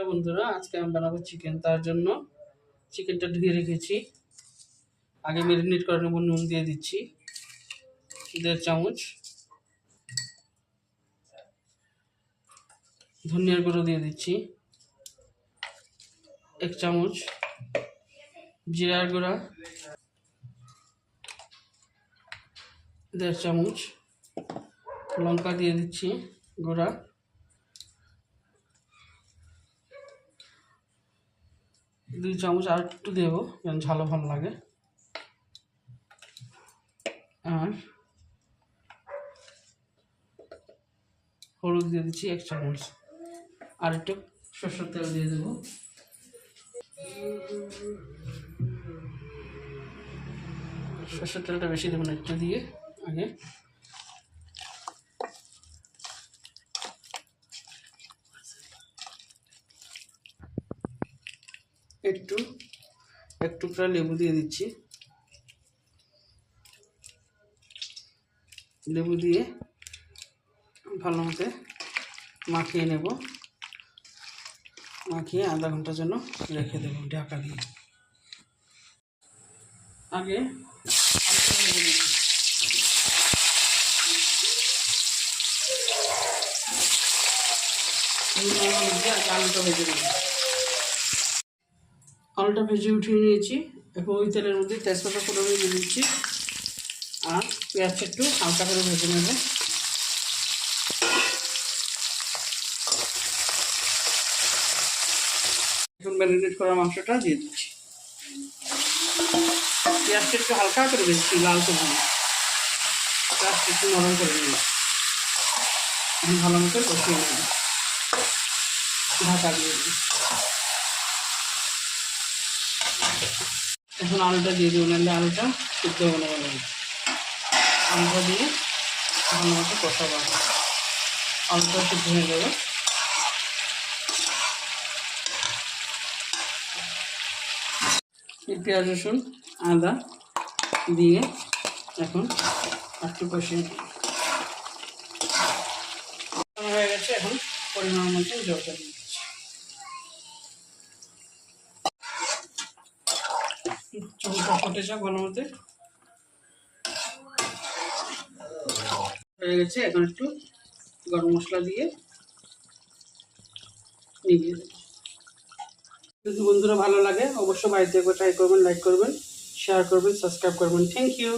বন্ধুরা, আজকে আমি বানাবো চিকেন। তার জন্য চিকেনটা ধুয়ে রেখেছি, আগে ম্যারিনেট করে নেব। নুন দিয়ে দিচ্ছি 1.5 চামচ, ধনিয়ার গুঁড়ো দিয়ে দিচ্ছি 1 চামচ, জিরার গুঁড়া 1.5 চামচ, লঙ্কা দিয়ে দিচ্ছি গুঁড়া 2 চামচ, আর একটু দেবো কারণ ঝালও ভালো লাগে। আর হলুদ দিয়ে দিচ্ছি 1 চামচ, আর একটু সরষের তেল দিয়ে দেবো। সরষের তেলটা বেশি দেবো না, একটু দিয়ে আগে এক টুকরা লেবু দিয়ে দিচ্ছি। লেবু দিয়ে ভালো মতো মাখিয়ে নেব, মাখিয়ে আধা ঘন্টার জন্য রেখে দেবো ঢাকা দিয়ে। আগে আলুটা ভেজে নেব। আলুটা ভেজে উঠিয়ে নিয়েছি। এখন ওই তেলের মধ্যে তেজপাতা ফোড়ন দিয়ে দিচ্ছি, আর পেঁয়াজটা একটু হালকা করে ভেজে নেব। এখন ম্যারিনেট করা মাংসটা দিয়ে দিচ্ছি। পেঁয়াজটা একটু হালকা করে ভেজেছি, লাল করে দিই। পেঁয়াজটা একটু নরম করে নিলাম, ভালো মতো কষিয়ে নেব, ঢাকা দিয়ে দিই। এখন আলুটা দিয়ে দেবো, নাহলে আলুটা সিদ্ধ হবে না। ভালো আলুটা দিয়ে ভালো মতো কষাবো, আলুটা সিদ্ধ হয়ে যাবে। এই পেঁয়াজ রসুন আদা দিয়ে এখন একটু কষিয়ে হয়ে গেছে। এখন পরিমাণ মতো জলটা দিয়ে দিচ্ছি। চুলটা ফুটে যাক ভালো মতো হয়ে গেছে। এখন একটু গরম মশলা দিয়ে নিভিয়ে দেবো। যদি বন্ধুরা ভালো লাগে অবশ্যই বাড়িতে একবার ট্রাই করবেন, লাইক করবেন, শেয়ার করবেন, সাবস্ক্রাইব করবেন। Thank you.